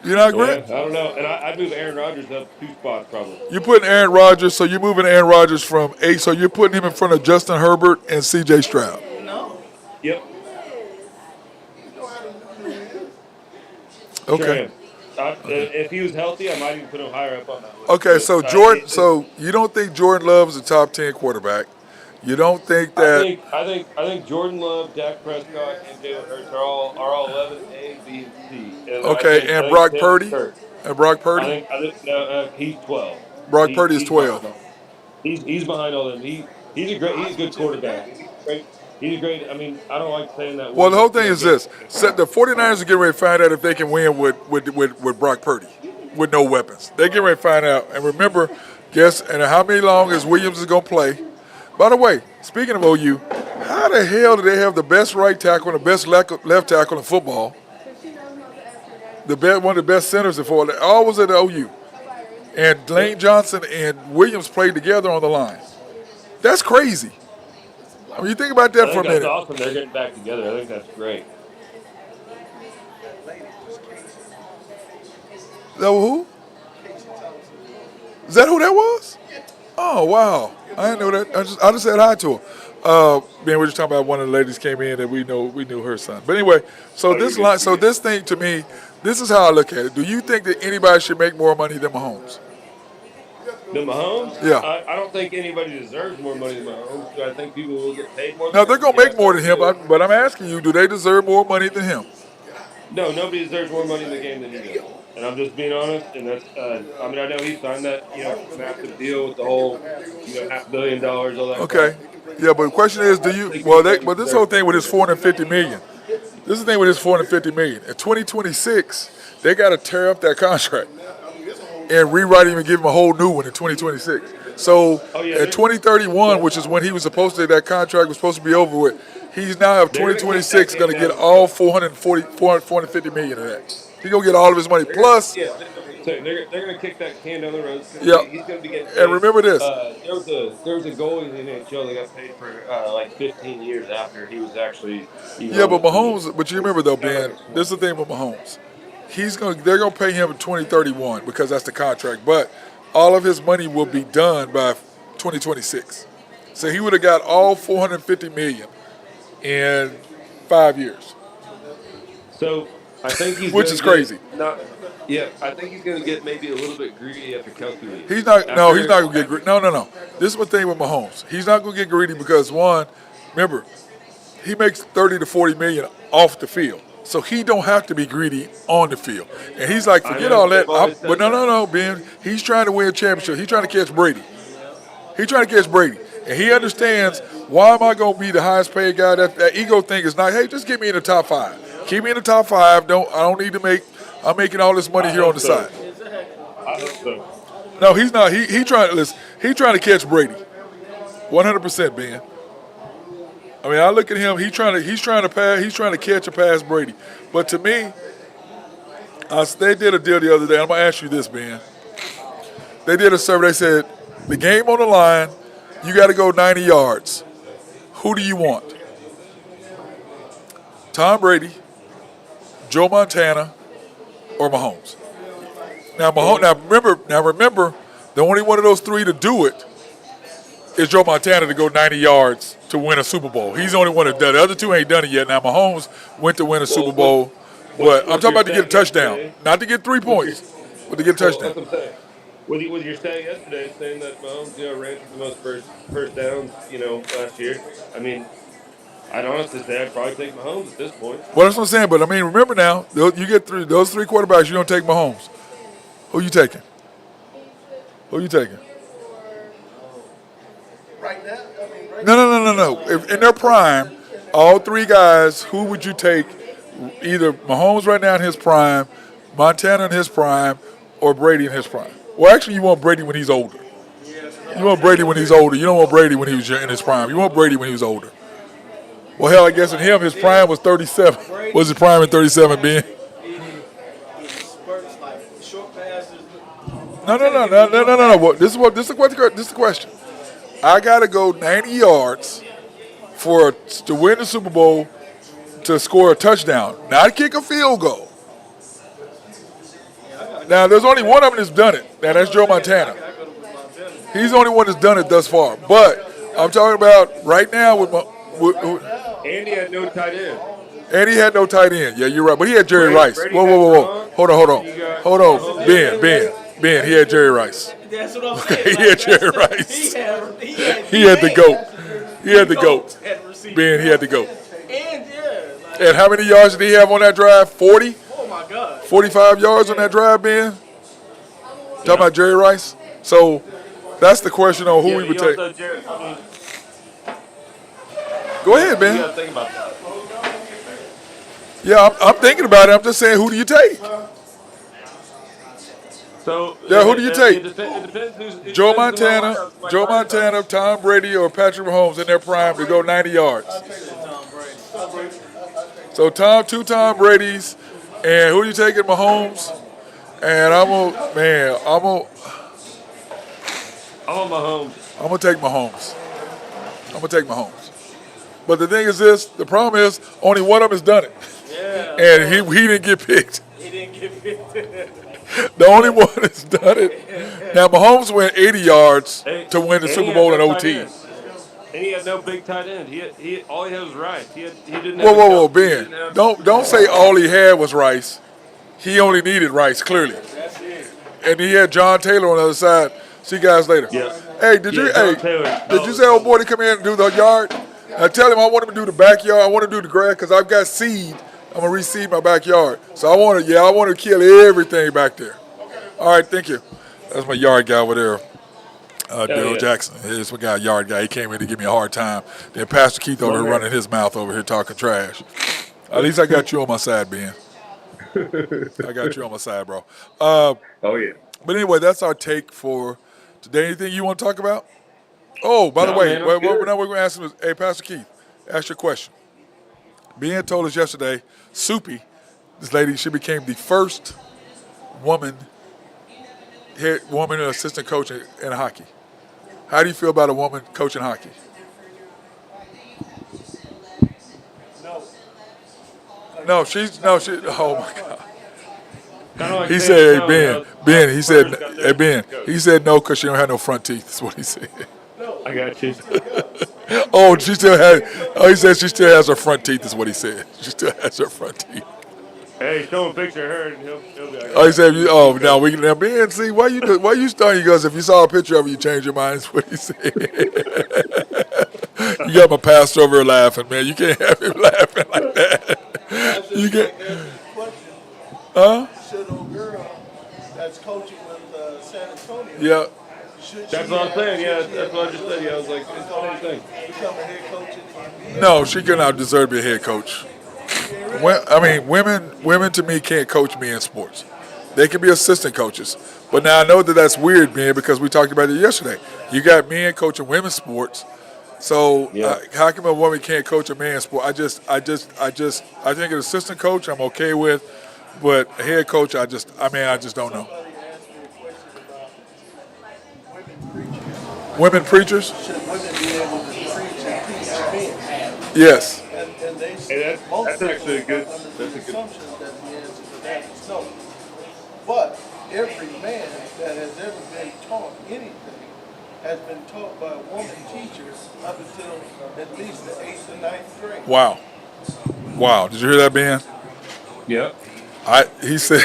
You not agree? Yeah, I don't know, and I'd move Aaron Rodgers up 2 spots probably. You're putting Aaron Rodgers, so you're moving Aaron Rodgers from 8, so you're putting him in front of Justin Herbert and C.J. Stroud. Yep. Okay. Sure. If he was healthy, I might even put him higher up on that list. Okay, so Jordan. So you don't think Jordan Love is a top 10 quarterback? You don't think that? I think Jordan Love, Dak Prescott, and Jalen Hurts are all 11 A, B, and C. And Okay, and Brock Purdy. Kirk. And Brock Purdy. I think no, he's 12. Brock Purdy is 12. He's behind all them. He's a good quarterback. He's great. I mean, I don't like saying that. Well, the whole thing is this: the 49ers are getting ready to find out if they can win with Brock Purdy, with no weapons. They get ready to find out. And remember, and how many long is Williams is going to play? By the way, speaking of OU, how the hell do they have the best right tackle and the best left tackle in football? One of the best centers in football. All was at the OU. And Lane Johnson and Williams played together on the line. That's crazy. I mean, you think about that for a minute. That's awesome. They're getting back together. I think that's great. Who? Is that who that was? Oh, wow. I didn't know that. I just said hi to her. Man, we're just talking about one of the ladies came in that we knew her son. But anyway, so this thing to me, this is how I look at it. Do you think that anybody should make more money than Mahomes? Than Mahomes? Yeah. I don't think anybody deserves more money than Mahomes. I think people will get paid more. Now, they're going to make more than him, but I'm asking you, do they deserve more money than him? No, nobody deserves more money in the game than he does. And I'm just being honest. And that's, I know he signed that, massive deal with the whole, $500 million, all that. Okay. Yeah, but the question is, but this whole thing with his $450 million, this is the thing with his $450 million. In 2026, they got to tear up that contract and rewrite him and give him a whole new one in 2026. So in 2031, which is when he was supposed to, that contract was supposed to be over with, he's now of 2026 going to get all $450 million of that. He's going to get all of his money. Plus, they're going to kick that can down the road. Yeah. He's going to be getting paid. And remember this. There was a goalie in the NHL that got paid for like 15 years after he was actually. Yeah, but Mahomes. But you remember though, Ben. This is the thing with Mahomes. They're gonna pay him in 2031 because that's the contract. But all of his money will be done by 2026. So he would have got all $450 million in 5 years. So I think he's which is crazy. I think he's going to get maybe a little bit greedy after Kelsey leaves. He's not going to get greedy. No. This is the thing with Mahomes. He's not going to get greedy because, one, remember, he makes 30 to 40 million off the field. So he don't have to be greedy on the field. And he's like, forget all that. But no, Ben. He's trying to win a championship. He's trying to catch Brady. He's trying to catch Brady. And he understands, why am I going to be the highest paid guy? That ego thing is not, hey, just get me in the top 5. Keep me in the top 5. I don't need to I'm making all this money here on the side. I hope so. No, he's not. He trying to catch Brady. 100%, Ben. I mean, I look at him. He's trying to catch and pass Brady. But to me, they did a deal the other day. I'm gonna ask you this, Ben. They did a survey. They said the game on the line, you got to go 90 yards. Who do you want? Tom Brady, Joe Montana, or Mahomes? Now remember, the only one of those three to do it is Joe Montana to go 90 yards to win a Super Bowl. He's the only one that done it. The other two ain't done it yet. Now, Mahomes went to win a Super Bowl. But I'm talking about to get a touchdown. Not to get 3 points, but to get a touchdown. That's what I'm saying. With your saying yesterday, saying that Mahomes, ran for the most first downs, last year. I mean, I'd honestly say I'd probably take Mahomes at this point. Well, that's what I'm saying. But, I mean, remember now, you get those three quarterbacks, you don't take Mahomes. Who you taking? Right now? No. If in their prime, all three guys, who would you take? Either Mahomes right now in his prime, Montana in his prime, or Brady in his prime. Well, actually, you want Brady when he's older. You want Brady when he's older. You don't want Brady when he was in his prime. You want Brady when he was older. Well, hell, I guess in him, his prime was 37. Was his prime in 37, Ben? No. Well, this is the question. I got to go 90 yards to win the Super Bowl, to score a touchdown, not kick a field goal. Now, there's only one of them that's done it. Now, that's Joe Montana. He's the only one that's done it thus far. But I'm talking about right now Andy had no tight end. Andy had no tight end. Yeah, you're right. But he had Jerry Rice. Whoa. Hold on. Ben, he had Jerry Rice. That's what I'm saying. He had Jerry Rice. He had the GOAT. Ben, he had the GOAT. And how many yards did he have on that drive? 40? Oh, my God. 45 yards on that drive, Ben? Talking about Jerry Rice? So that's the question on who we would take. Go ahead, Ben. You got to think about that. Yeah, I'm thinking about it. I'm just saying, who do you take? So who do you take? It depends who's Joe Montana, Tom Brady, or Patrick Mahomes in their prime to go 90 yards. So Tom Brady's, and who you taking? Mahomes, and I'm on Mahomes. I'm gonna take Mahomes. But the thing is this: the problem is only one of them has done it, and he didn't get picked. The only one that's done it. Now Mahomes went 80 yards to win the Super Bowl in OT. And he had no big tight end. He all he had was Rice. He didn't. Whoa, Ben! Don't say all he had was Rice. He only needed Rice, clearly. That's it. And he had John Taylor on the other side. See you guys later. Yeah. Hey, did you say old boy to come in and do the yard? I tell him I want him to do the backyard. I want to do the grass because I've got seed. I'm gonna reseed my backyard. So I want to kill everything back there. All right, thank you. That's my yard guy over there. Daryl Jackson. Here's my guy, yard guy. He came in to give me a hard time. Then Pastor Keith over here running his mouth over here talking trash. At least I got you on my side, Ben. I got you on my side, bro. Oh, yeah. But anyway, that's our take for today. Anything you want to talk about? Oh, by the way, man, now we're going to ask him, hey, Pastor Keith, ask your question. Ben told us yesterday, Soupy, this lady, she became the first woman assistant coach in hockey. How do you feel about a woman coaching hockey? No, oh my God. He said, hey, Ben, he said no because she don't have no front teeth, is what he said. I got you. He said she still has her front teeth, is what he said. She still has her front teeth. Hey, show him a picture of her and he'll be like, oh, he said, now Ben, see, why you starting? He goes, if you saw a picture of her, you change your mind, is what he said. You got my pastor over here laughing, man. You can't have him laughing like that. I You just get, like asking the question. huh? Should old girl that's coaching with San Antonio? Yeah. Should That's she what I'm have- saying. Yeah, should she that's have what I just said. Yeah, I was like, it's the same thing. become a head coach in the NBA? No, she cannot deserve to be a head coach. Women to me can't coach me in sports. They can be assistant coaches. But now I know that that's weird, man, because we talked about it yesterday. You got men coaching women's sports. So Yeah. how come a woman can't coach a man's sport? I think an assistant coach I'm okay with, but a head coach I just don't know. Somebody asked me a question about women preachers. Women preachers? Should women be able to preach and teach men? Yes. And they Hey, say most that's actually a good. people are under That's the a good. assumption that the answer to that is no. But every man that has ever been taught anything has been taught by a woman teacher up until at least the 8th and 9th grade. Wow. Did you hear that, Ben? Yeah. He said,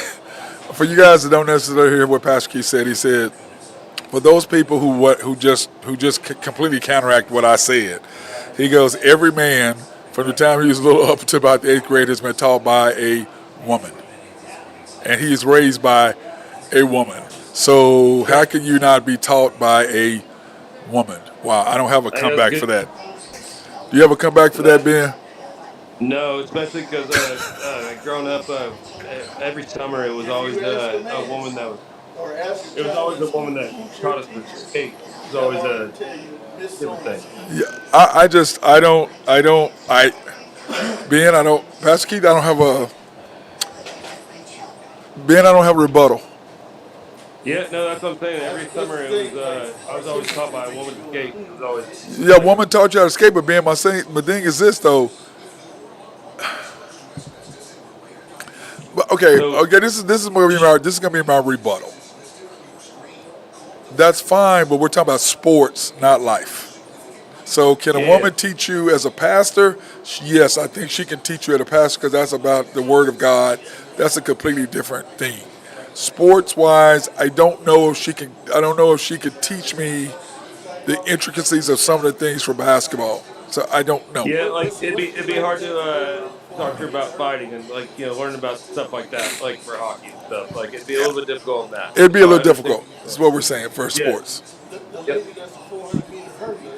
for you guys that don't necessarily hear what Pastor Keith said, he said, for those people who just completely counteract what I said, he goes, every man from the time he was little up to about the 8th grade has been taught by a woman, and he is raised by a woman. So how can you not be taught by a woman? Wow, I don't have a comeback for that. Do you have a comeback for that, Ben? No, especially because growing up, every summer it was always a woman that was. Or ask It was always a woman that taught us to skate. It was always a different thing. Yeah, Pastor Keith, Ben, I don't have a rebuttal. Yeah, no, that's what I'm saying. Every summer it was. I was always taught by a woman to skate. It was always. Yeah, woman taught you how to skate, but Ben, my thing is this though. But okay, this is gonna be my rebuttal. That's fine, but we're talking about sports, not life. So can a woman teach you as a pastor? Yes, I think she can teach you as a pastor because that's about the Word of God. That's a completely different thing. Sports-wise, I don't know if she could teach me the intricacies of some of the things for basketball. So I don't know. Yeah, like it'd be hard to talk to her about fighting and learn about stuff like that, like for hockey and stuff. Like it'd be a little bit difficult on that. It'd be a little difficult. That's what we're saying for sports. The lady that's a 400-meter hurdler,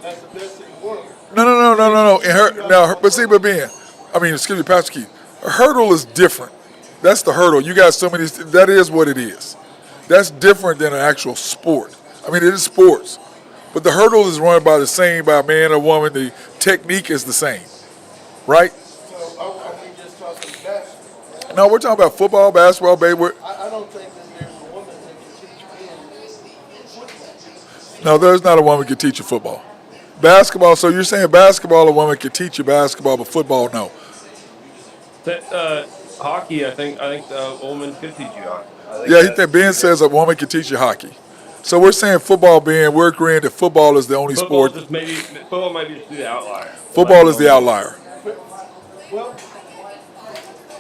that's the best in the world. No. Excuse me, Pastor Keith. A hurdle is different. That's the hurdle. You got so many. That is what it is. That's different than an actual sport. I mean, it is sports, but the hurdle is run by a man or woman. The technique is the same, right? So are we just talking basketball? No, we're talking about football, basketball, baby. I don't think that there's a woman that can teach men football. No, there's not a woman can teach you football. Basketball. So you're saying basketball, a woman can teach you basketball, but football, no. Hockey, I think the woman could teach you hockey. Ben says a woman can teach you hockey. So we're saying football, Ben. We're agreeing that football is the only sport. Football might be just the outlier. Football is the outlier. Well,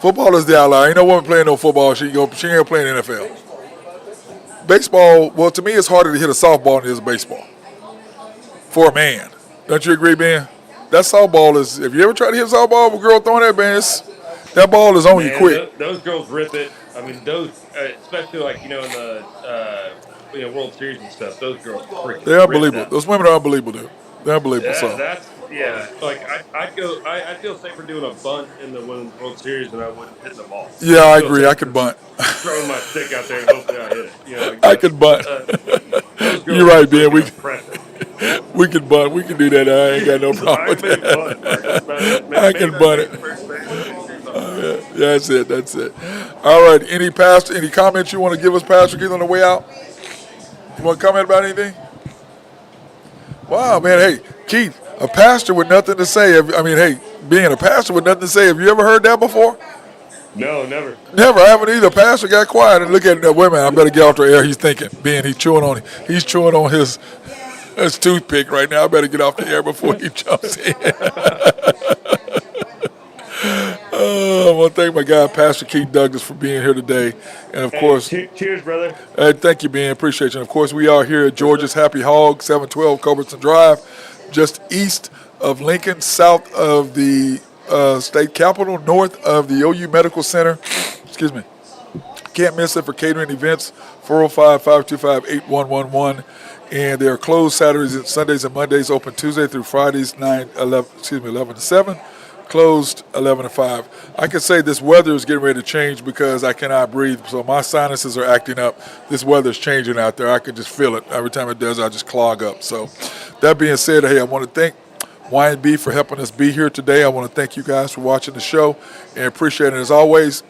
Football is the outlier. Ain't no woman playing no football. She ain't playing NFL. Baseball. Well, to me, it's harder to hit a softball than it is a baseball. For a man, don't you agree, Ben? That softball is. If you ever try to hit a softball with a girl throwing that, Ben, that ball is on you quick. Those girls rip it. I mean, those, especially in the World Series and stuff. Those girls freaking. They're unbelievable. Those women are unbelievable, dude. They're unbelievable. I feel safer doing a bunt in the Women's World Series than I would hitting the ball. Yeah, I agree. I could bunt. Throwing my stick out there and hopefully I hit it. I could bunt. You're right, Ben. We can bunt. We can do that. I ain't got no problem with that. I can bunt it. That's it. All right. Any comments you want to give us, Pastor Keith, on the way out? You want to comment about anything? Wow, man. Hey, Keith, a pastor with nothing to say. Being a pastor with nothing to say. Have you ever heard that before? No, never. Never. I haven't either. Pastor got quiet and look at that. Wait a minute. I better get off the air. He's thinking. He's chewing on his toothpick right now. I better get off the air before he jumps in. I want to thank my guy, Pastor Keith Douglas, for being here today. And, of course, cheers, brother. Thank you, Ben. Appreciate you. And, of course, we are here at Georgia's Happy Hog, 712 Culbertson Drive. just east of Lincoln, south of the state capitol, north of the OU Medical Center. Excuse me. Can't miss it for catering events, 405-525-8111. And they are closed Saturdays and Sundays and Mondays, open Tuesday through Fridays, 11 to 7. Closed 11 to 5. I can say this weather is getting ready to change because I cannot breathe. So my sinuses are acting up. This weather is changing out there. I can just feel it. Every time it does, I just clog up. So that being said, hey, I want to thank Y&B for helping us be here today. I want to thank you guys for watching the show and appreciate it as always.